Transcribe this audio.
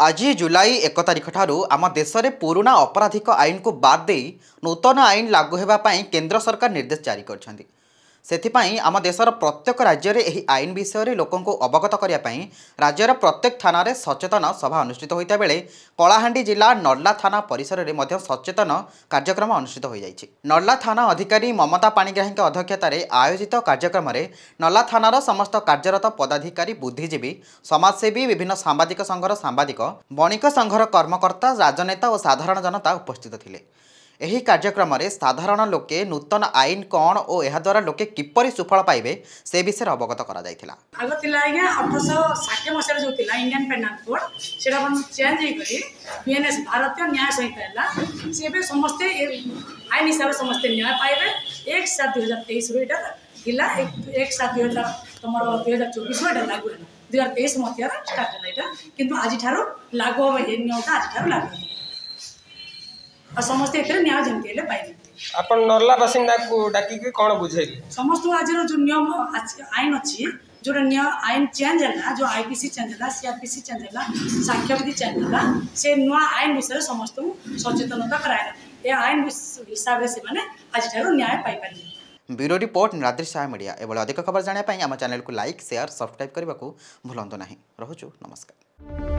आज जुलाई 1 तारिख ठारू आम देश में पुराना अपराधिक आईन को बाद दे नूतन आईन लागू होगापी केन्द्र सरकार निर्देश जारी कर आम देशर प्रत्येक राज्य में यह आईन विषय में लोक अवगत करने राज्यर प्रत्येक थाना सचेतन सभा अनुष्ठित होता बेले कलाहांडी जिला नर्ला थाना परिसर में सचेतन कार्यक्रम अनुष्ठित हो जाएगी। नर्ला थाना अधिकारी ममता पाणिग्राही अध्यक्षतार आयोजित कार्यक्रम में नर्ला थानार समस्त कार्यरत पदाधिकारी बुद्धिजीवी समाजसेवी विभिन्न सांबादिक संघर सांबादिक बणिक संघर कर्मकर्ता राजनेता और साधारण जनता उपस्थित थिले। एही कार्यक्रम में साधारण लोके नूतन आईन कौन और यह द्वारा लोके किपरि सुफल पाइबे से विषय अवगत करा जायथिला। आगो थिला आज्ञा 1860 मसिया जो थिला इंडियन पेनल कोड सेटा बन चेंज हे करी बीएनएस भारतीय न्याय संहिता हला सेबे समस्त आईन हिसाब से समस्त न्याय पाइबे 1/7/2023 रो एटा थिला 1/7/2000 तमरो 2024 रो एटा लागू हला 2023 मसिया स्टार्ट हला एटा किंतु आज ठारो लागू होबे ए नियमटा आज ठारो लागू और समस्त एथरे न्याय जमके ले पाइबे। अपन नर्ला बासिंदा को डाकी के कोन बुझेली समस्त आज जो नियम आईन अछि जो आईन चेंज है जो आईपीसी चेंज है सीआरपीसी चेंज है साक्ष्यविधि चेंज है से नुआ आईन विषय समस्त सचेतनता कराया ये आईन हिसाब से माने आज ठारो न्याय पाई पारि। Bureau report Niladri Saha media. एवं अधिक खबर जानापी आम चैनल को लाइक शेयर सब्सक्राइब करने को भूलु ना। रोचु नमस्कार।